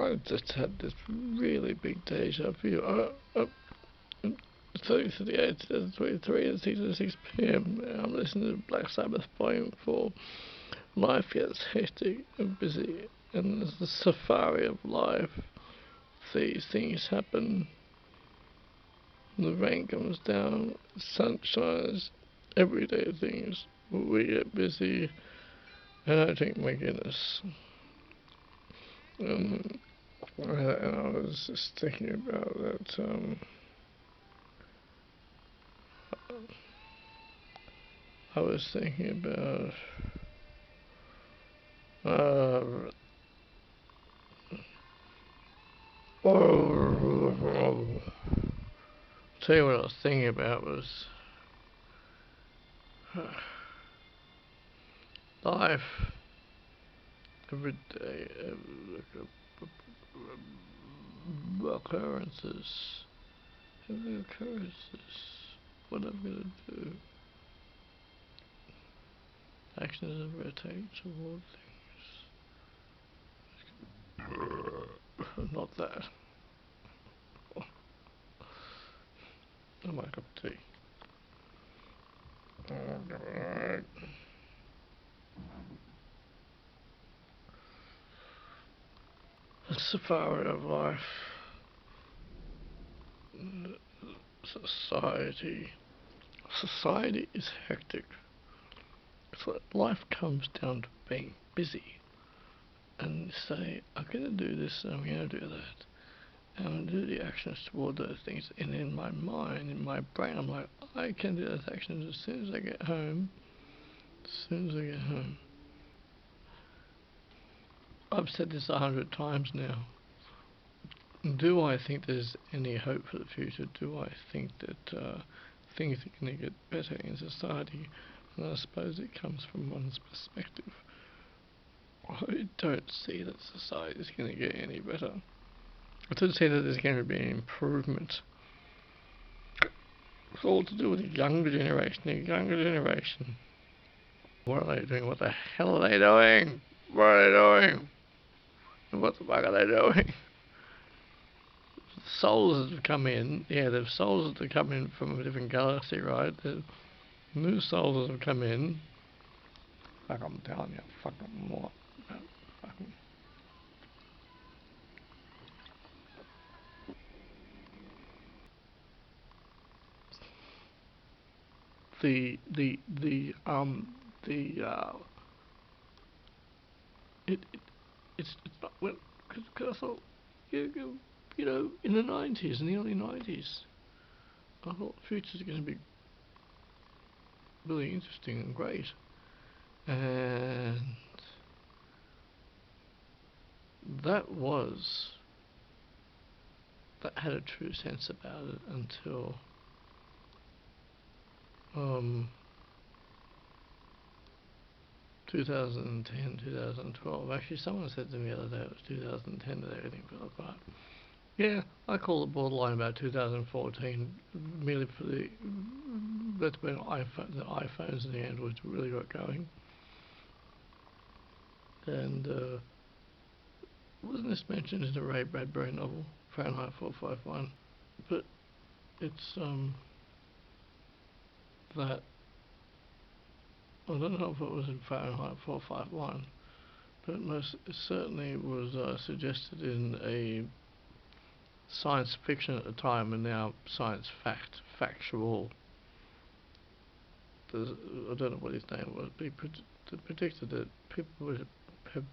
I just had this really big deja vu. 30:38, 2023 at 6:06 p.m. I'm listening to Black Sabbath Volume 4. Life gets hectic and busy, and there's the safari of life. These things happen. The rain comes down, the sun shines, everyday things. We get busy, and I drink my Guinness. And I was just thinking about that. I was thinking about tell you what I was thinking about was life every day, occurrences, every occurrences, what I'm gonna do, actions that I take toward things. Not that. Not my cup of tea. Alright. The safari of life. Society is hectic. So life comes down to being busy. And you say, I'm going to do this and I'm going to do that. And I'm going to do the actions toward those things. And in my mind, in my brain, I'm like, I can do those actions as soon as I get home. As soon as I get home. I've said this 100 times now. Do I think there's any hope for the future? Do I think that things are going to get better in society? And I suppose it comes from one's perspective. I don't see that society is going to get any better. I don't see that there's going to be an improvement. It's all to do with the younger generation. The younger generation. What are they doing? What the hell are they doing? What are they doing? What the fuck are they doing? Souls that have come in, yeah, there's souls that have come in from a different galaxy, right? There's new souls that have come in. Fuck, I'm telling you, fucking what? Fucking. It's not, well, cause I thought, you know, in the 90s, in the early 90s, I thought the future's going to be really interesting and great. And that had a true sense about it until 2010, 2012. Actually, someone said to me the other day it was 2010 that everything fell apart. Yeah, I call it borderline about 2014, merely for that's when the iPhones and the Androids really got going. And wasn't this mentioned in the Ray Bradbury novel, Fahrenheit 451? But it's that, I don't know if it was in Fahrenheit 451, but most certainly was suggested in a science fiction at the time, and now science factual. I don't know what his name was, but he predicted that people would have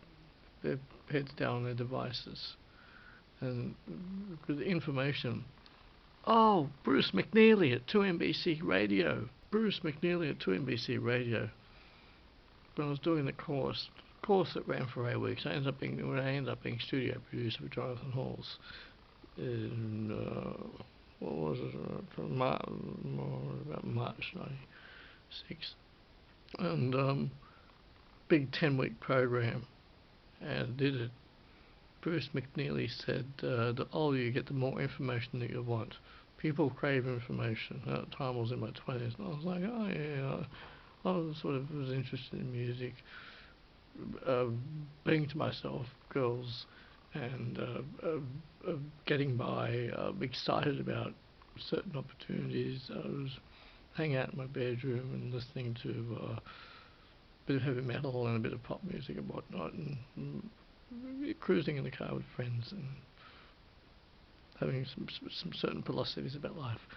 their heads down on their devices and with information. Oh, Bruce McNeely at 2NBC Radio. Bruce McNeely at 2NBC Radio. When I was doing the course that ran for 8 weeks, I ended up being studio producer for Jonathan Halls in what was it? About March '96, and big 10-week program, and did it. Bruce McNeely said, the older you get, the more information that you want. People crave information. At the time I was in my 20s, and I was like, oh yeah, I was interested in music. Being to myself, girls and getting by, excited about certain opportunities. I was hanging out in my bedroom and listening to a bit of heavy metal and a bit of pop music and whatnot, and cruising in the car with friends and having some certain philosophies about life.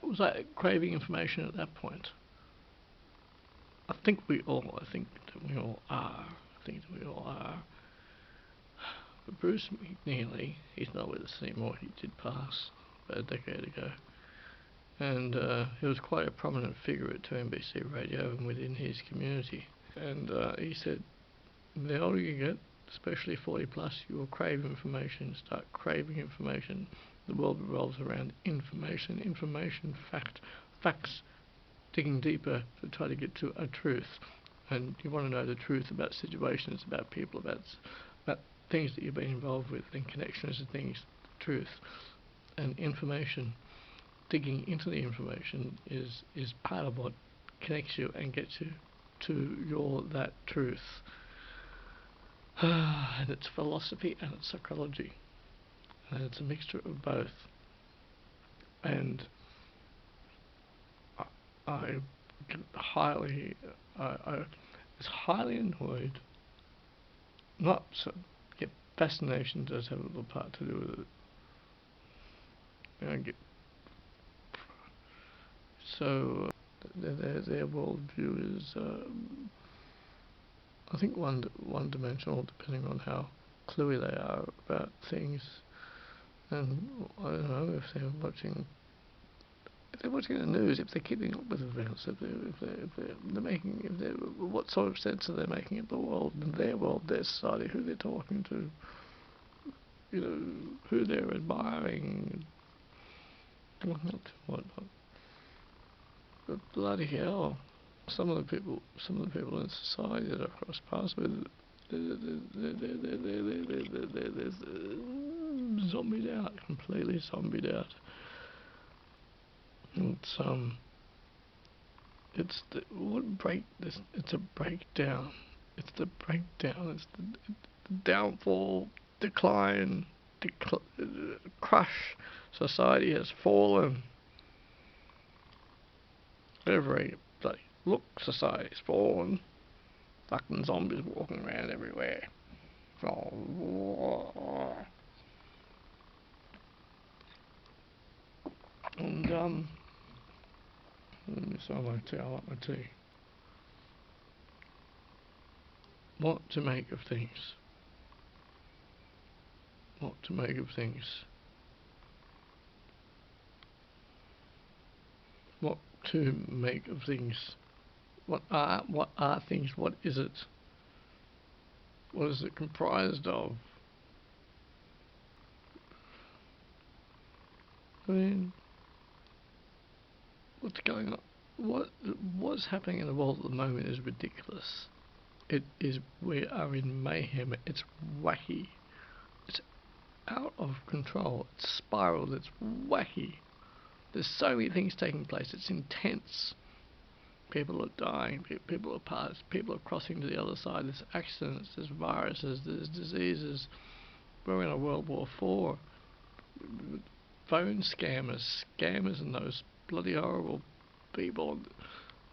Was I craving information at that point? I think that we all are. But Bruce McNeely, he's not with us anymore. He did pass about a decade ago. And he was quite a prominent figure at 2NBC Radio and within his community. And he said, the older you get, especially 40 plus, you will crave information, start craving information. The world revolves around information, facts, digging deeper to try to get to a truth. And you want to know the truth about situations, about people, about things that you've been involved with, and connections to things, truth. And information, digging into the information is part of what connects you and gets you to that truth. And it's philosophy and it's psychology, and it's a mixture of both. And I was highly annoyed. Not so. Yet fascination does have a little part to do with it. And I get so their worldview is, I think, one-dimensional, depending on how cluey they are about things. And I don't know if they're watching the news, if they're keeping up with events, what sort of sense are they making of the world, and their world, their society, who they're talking to, who they're admiring, whatnot. But bloody hell, some of the people in society that I've crossed paths with, they're zombied out, completely zombied out. It's a breakdown. It's the breakdown. It's the downfall, decline, crush. Society has fallen. Every bloody look, society's fallen. Fucking zombies walking around everywhere. And so I like my tea. What to make of things? What to make of things? What to make of things? What are things? What is it? What is it comprised of? I mean, what's going on? What's happening in the world at the moment is ridiculous. We are in mayhem. It's wacky. It's out of control. It's spiraled. It's wacky. There's so many things taking place. It's intense. People are dying. People are passed. People are crossing to the other side. There's accidents. There's viruses. There's diseases. We're in a World War IV. Phone scammers, and those bloody horrible people.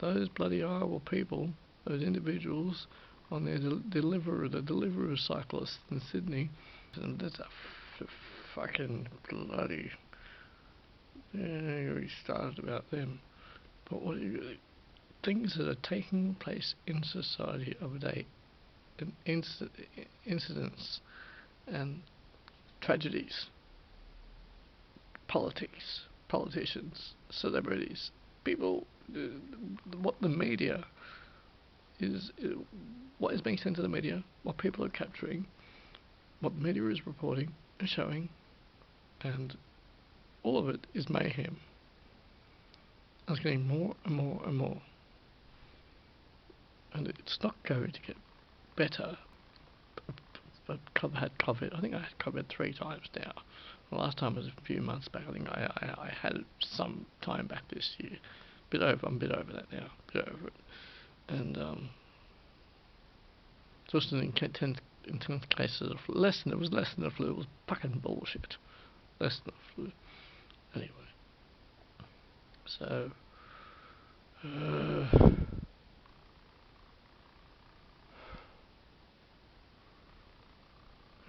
Those bloody horrible people. Those individuals on their Deliveroo cyclists in Sydney. And that's a fucking bloody. We started about them. But things that are taking place in society of a day, and incidents and tragedies, politicians, celebrities, people, what the media is, what is being sent to the media, what people are capturing, what the media is reporting and showing, and all of it is mayhem. And it's getting more and more and more. And it's not going to get better. I've had COVID. I think I had COVID 3 times now. The last time was a few months back. I think I had it some time back this year. I'm a bit over that now. And just an in some cases it was less than the flu. It was fucking bullshit. Less than the flu. Anyway. So,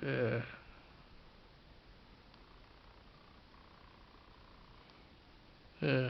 yeah. Yeah.